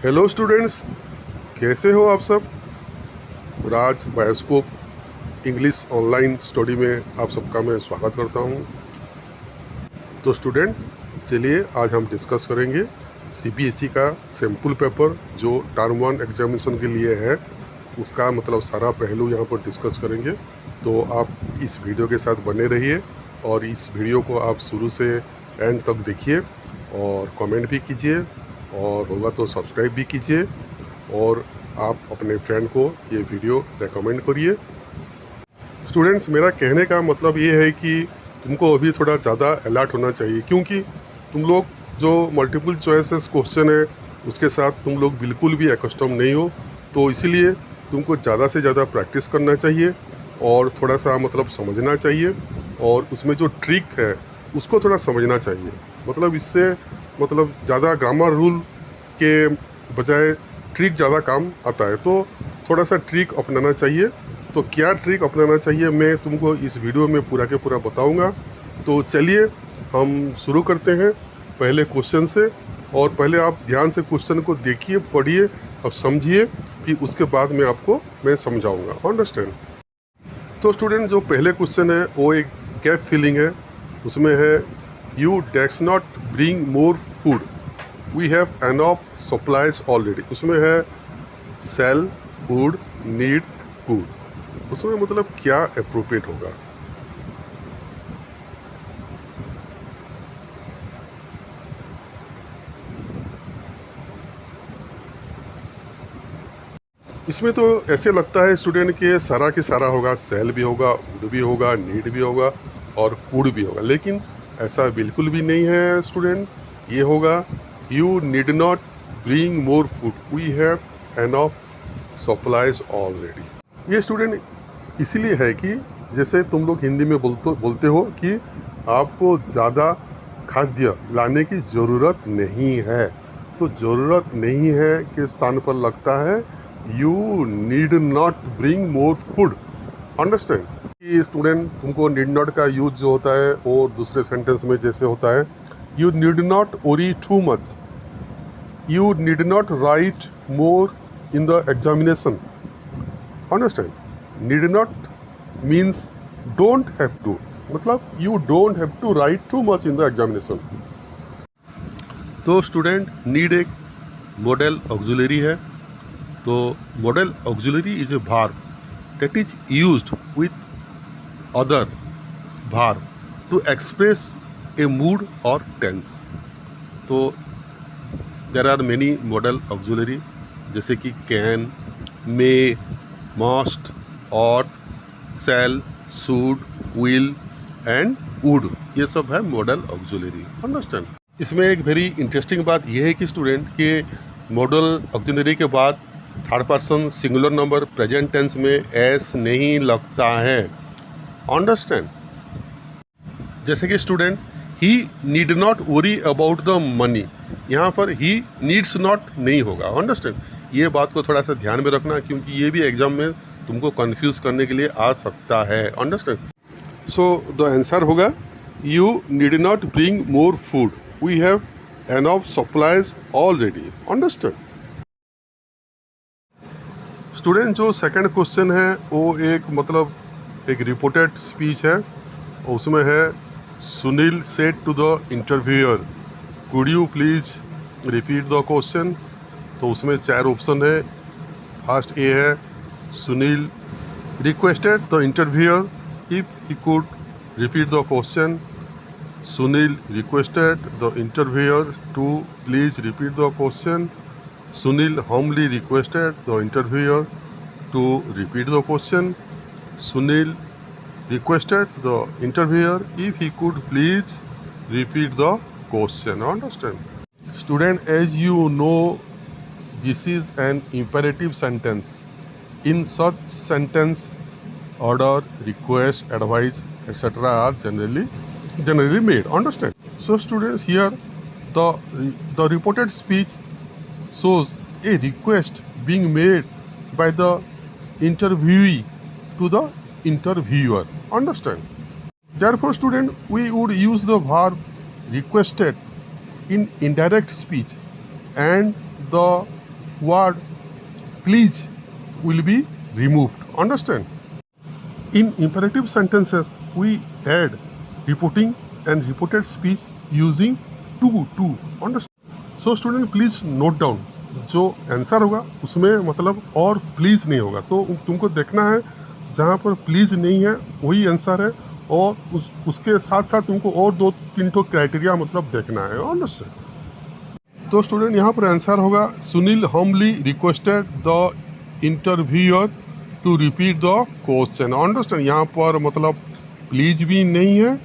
Hello students, कैसे हो आप सब। राज बायोस्कोप इंग्लिश ऑनलाइन स्टडी में आप सबका मैं स्वागत करता हूं। तो स्टूडेंट, चलिए आज हम डिस्कस करेंगे सीबीएसई का सैम्पल पेपर जो टर्म 1 एग्जामिनेशन के लिए है, उसका मतलब सारा पहलू यहाँ पर डिस्कस करेंगे। तो आप इस वीडियो के साथ बने रहिए और इस वीडियो को आप शुरू से एंड तक देखिए और कमेंट भी कीजिए और होगा तो सब्सक्राइब भी कीजिए और आप अपने फ्रेंड को ये वीडियो रेकमेंड करिए। स्टूडेंट्स, मेरा कहने का मतलब ये है कि तुमको अभी थोड़ा ज़्यादा अलर्ट होना चाहिए, क्योंकि तुम लोग जो मल्टीपल चॉइसेस क्वेश्चन है उसके साथ तुम लोग बिल्कुल भी एकस्टम नहीं हो। तो इसीलिए तुमको ज़्यादा से ज़्यादा प्रैक्टिस करना चाहिए और थोड़ा सा मतलब समझना चाहिए और उसमें जो ट्रिक है उसको थोड़ा समझना चाहिए। मतलब इससे मतलब ज़्यादा ग्रामर रूल के बजाय ट्रिक ज़्यादा काम आता है, तो थोड़ा सा ट्रिक अपनाना चाहिए। तो क्या ट्रिक अपनाना चाहिए मैं तुमको इस वीडियो में पूरा के पूरा बताऊंगा। तो चलिए हम शुरू करते हैं पहले क्वेश्चन से। और पहले आप ध्यान से क्वेश्चन को देखिए, पढ़िए और समझिए, कि उसके बाद मैं समझाऊंगा। अंडरस्टैंड। तो स्टूडेंट, जो पहले क्वेश्चन है वो एक गैप फिलिंग है। उसमें है you dash not bring more food, we have enough supplies already. उसमें है सेल, वुड, नीड, फूड। उसमें मतलब क्या अप्रोप्रिएट होगा। इसमें तो ऐसे लगता है स्टूडेंट कि सारा के सारा होगा, सेल भी होगा, वुड भी होगा, नीड भी होगा और फूड भी होगा, लेकिन ऐसा बिल्कुल भी नहीं है स्टूडेंट। ये होगा you need not bring more food, we have enough supplies already. ये स्टूडेंट इसलिए है कि जैसे तुम लोग हिंदी में बोलते हो कि आपको ज़्यादा खाद्य लाने की ज़रूरत नहीं है। तो ज़रूरत नहीं है के स्थान पर लगता है you need not bring more food. Understand. कि स्टूडेंट तुमको नीड नॉट का यूज जो होता है और दूसरे सेंटेंस में जैसे होता है you need not worry too much, you need not right more in the examination. Understand? Need not means don't have to, मतलब you don't have to write too much in the examination. तो student, need एक model auxiliary है। तो model auxiliary is a verb that is used with other verb to express a mood or tense. तो there are many modal auxiliary जैसे कि can, may, must, ought, shall, should, will and would, ये सब है model auxiliary. Understand. इसमें एक very interesting बात यह है कि स्टूडेंट के मॉडल ऑक्सिलरी के बाद third person singular number present tense में एस नहीं लगता है। अंडरस्टैंड। जैसे कि student he need not worry about the money, यहाँ पर ही नीड्स नॉट नहीं होगा। अंडरस्टैंड। ये बात को थोड़ा सा ध्यान में रखना, क्योंकि ये भी एग्जाम में तुमको कंफ्यूज करने के लिए आ सकता है। अंडरस्टैंड। सो द आंसर होगा you need not bring more food, we have enough supplies already. Understand. Student, जो सेकंड क्वेश्चन है वो एक रिपोर्टेड स्पीच है। उसमें है Sunil said to the interviewer, could you please repeat the question. तो उसमें 4 ऑप्शन है। फर्स्ट ए है Sunil requested the interviewer if he could repeat the question. Sunil requested the interviewer to please repeat the question. Sunil humbly requested the interviewer to repeat the question. Sunil requested the interviewer if he could please repeat the question. Understand? Student, as you know, this is an imperative sentence. In such sentence, order, request, advice, etc. are generally made. Understand? So students, here the reported speech shows a request being made by the interviewee to the interviewer. Understand? Therefore, student, we would use the verb requested in indirect speech and the word please will be removed. Understand? In imperative sentences, we add reporting and reported speech using to. Understand? So student, please note down, जो answer होगा उसमें मतलब और please नहीं होगा, तो तुमको देखना है जहाँ पर प्लीज़ नहीं है वही आंसर है, और उसके साथ साथ तुमको और 2-3 ठो क्राइटेरिया मतलब देखना है। अंडरस्टैंड? तो स्टूडेंट यहाँ पर आंसर होगा Sunil humbly requested the interviewer to repeat the question. Understand? यहाँ पर मतलब प्लीज़ भी नहीं है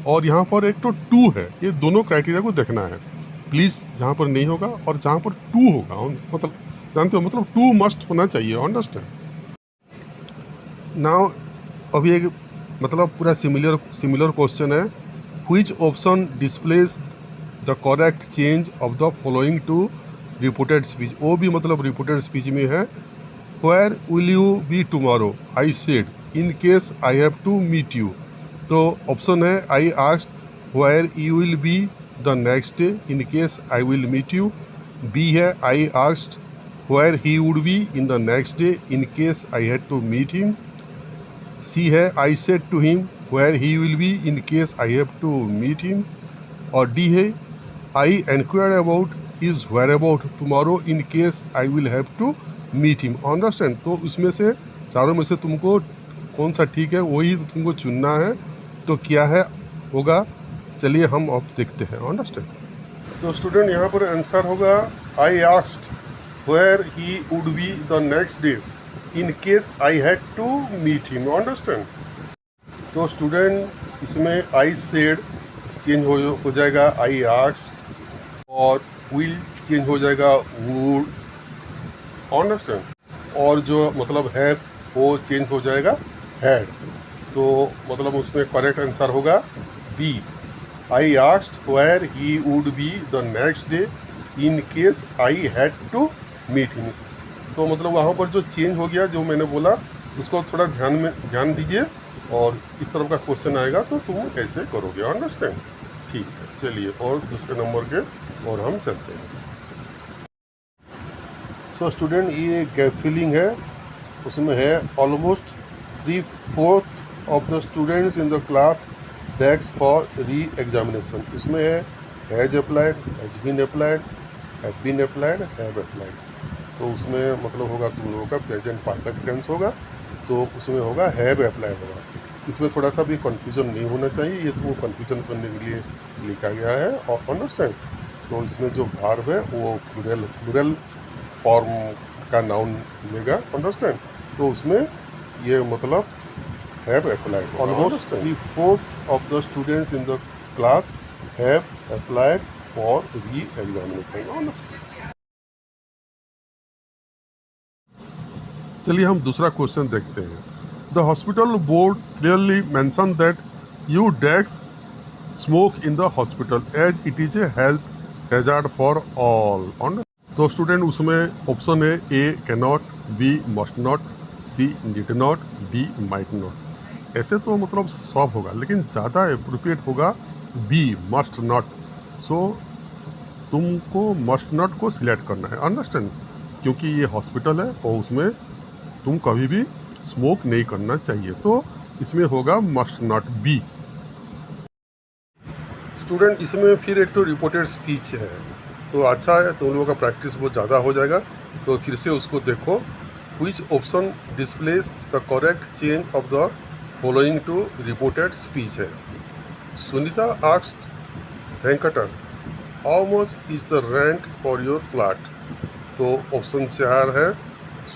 और यहाँ पर एक तो टू है, ये दोनों क्राइटेरिया को देखना है। प्लीज़ जहाँ पर नहीं होगा और जहाँ पर टू होगा, मतलब जानते हो मतलब टू मस्ट होना चाहिए। अंडरस्टैंड? नाउ अभी एक मतलब पूरा सिमिलर क्वेश्चन है, which option displays the correct change of the following to reported speech. वो भी मतलब रिपोर्टेड स्पीच में है, where will you be tomorrow, I said in case I have to meet you. तो ऑप्शन है I asked where you will be the next day in case I will meet you. B है I asked where he would be in the next day in case I had to meet him. C है I said to him where he will be in case I have to meet him. और D है I enquire about his whereabouts tomorrow in case I will have to meet him. Understand? तो इसमें से चारों में से तुमको कौन सा ठीक है वही तुमको चुनना है। तो क्या है होगा, चलिए हम अब देखते हैं। अंडरस्टैंड? तो स्टूडेंट यहाँ पर आंसर होगा I asked where he would be the next day in case I had to meet him. Understand? तो स्टूडेंट इसमें आई सेड चेंज हो जाएगा आई आस्क्ड, और विल चेंज हो जाएगा वुड। अंडरस्टैंड? और जो मतलब है वो चेंज हो जाएगा हैड। तो मतलब उसमें करेक्ट आंसर होगा B, I asked where he would be the next day in case I had to meet him. तो मतलब वहाँ पर जो चेंज हो गया जो मैंने बोला उसको थोड़ा ध्यान दीजिए, और इस तरह का क्वेश्चन आएगा तो तुम ऐसे करोगे। अंडरस्टैंड? ठीक है, चलिए और दूसरे नंबर के और हम चलते हैं। सो स्टूडेंट, ये गैप फिलिंग है, उसमें है almost 3/4 of the students in the class begs for re examination. इसमें है has applied, has been applied, have been applied, have applied. तो उसमें मतलब होगा तुम लोगों का प्रेजेंट परफेक्ट टेंस होगा, तो उसमें होगा हैव अप्लाइड होगा। इसमें थोड़ा सा भी कन्फ्यूजन नहीं होना चाहिए, ये तो कन्फ्यूजन करने के लिए लिखा गया है। और अंडरस्टैंड? तो इसमें जो वर्ब है वो प्लूरल फॉर्म का नाउन मिलेगा। अंडरस्टैंड? तो उसमें ये मतलब have applied. Almost 3/4 of the students in the class have applied for re examination. चलिए हम दूसरा क्वेश्चन देखते हैं। The hospital board clearly mention that you ducks smoke in the hospital as it is a health hazard for all. तो student उसमें option है A can not, B must not, C did not, D might not. ऐसे तो मतलब सब होगा, लेकिन ज़्यादा अप्रोप्रिएट होगा बी मस्ट नॉट। सो तुमको मस्ट नॉट को सिलेक्ट करना है। अंडरस्टैंड? क्योंकि ये हॉस्पिटल है और उसमें तुम कभी भी स्मोक नहीं करना चाहिए, तो इसमें होगा मस्ट नॉट बी। स्टूडेंट इसमें फिर एक तो रिपोर्टेड स्पीच है, तो अच्छा है तुम लोगों का प्रैक्टिस बहुत ज़्यादा हो जाएगा। तो फिर से उसको देखो, which option displays the correct change of the following to reported speech है। Sunita asked Venkatar how much is the rent for your flat. तो ऑप्शन 4 है,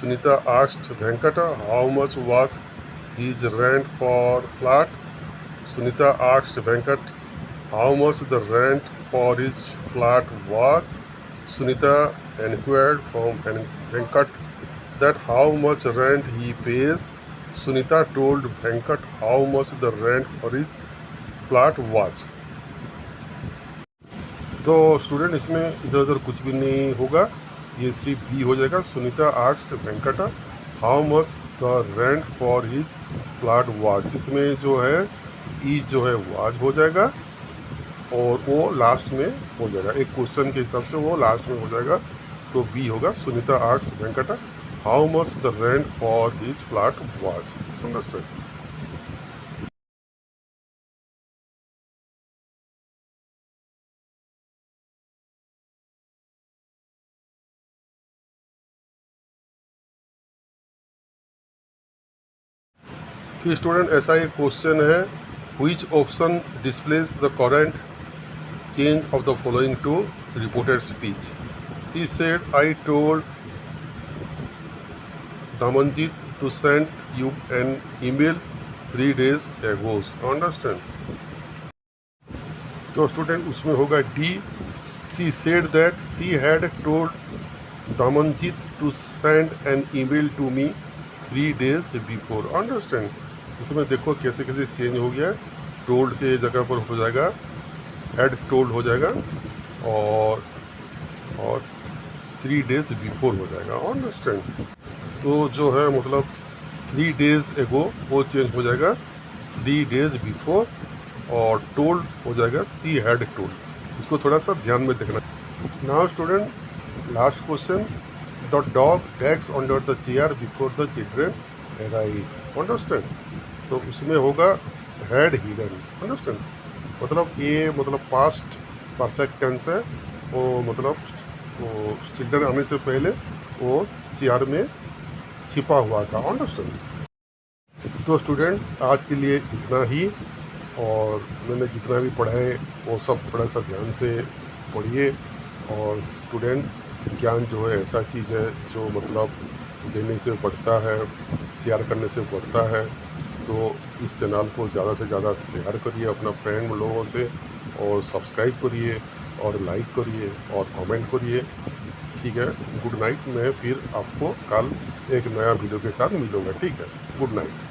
Sunita asked Venkata how much was his rent for flat. Sunita asked Venkat how much the rent for his flat was. Sunita enquired from Venkat that how much rent he pays. Sunita told Venkat how much the rent for his flat was. तो student इसमें इधर उधर कुछ भी नहीं होगा, ये सिर्फ बी हो जाएगा। Sunita asked Venkata how much the rent for his flat was. इसमें जो है ई जो है वाज हो जाएगा और वो लास्ट में हो जाएगा, एक क्वेश्चन के हिसाब से वो लास्ट में हो जाएगा। तो बी होगा Sunita asked Venkata how much the rent for his flat was. Understand. तो स्टूडेंट ऐसा एक क्वेश्चन है, which option displays the current change of the following to reported speech. She said I told Damanjeet to send you an email 3 days ago। Understand. तो student उसमें होगा D, she said that she had told Damanjeet to send an email to me 3 days before. Understand. इसमें देखो कैसे कैसे change हो गया, told के जगह पर हो जाएगा हैड टोल्ड हो जाएगा और 3 days बिफोर हो जाएगा। अंडरस्टैंड। तो जो है मतलब 3 days एगो वो चेंज हो जाएगा 3 days बिफोर, और टोल्ड हो जाएगा सी हैड टोल्ड। इसको थोड़ा सा ध्यान में देखना। Now student last question, the dog drags under the chair before the children arrive. Understand. तो उसमें होगा हैड हिडन। अंडरस्टैंड। मतलब ये मतलब पास्ट परफेक्ट टेंस है, वो मतलब वो चिल्ड्रन आने से पहले वो चेयर में छिपा हुआ था। अंडरस्टैंड। तो स्टूडेंट आज के लिए इतना ही, और मैंने जितना भी पढ़ा है वो सब थोड़ा सा ध्यान से पढ़िए। और स्टूडेंट ज्ञान जो है ऐसा चीज़ है जो मतलब देने से बढ़ता है, शेयर करने से बढ़ता है। तो इस चैनल को ज़्यादा से ज़्यादा शेयर करिए अपना फ्रेंड लोगों से, और सब्सक्राइब करिए और लाइक करिए और कमेंट करिए। ठीक है, गुड नाइट। मैं फिर आपको कल एक नया वीडियो के साथ मिलूँगा। ठीक है, गुड नाइट।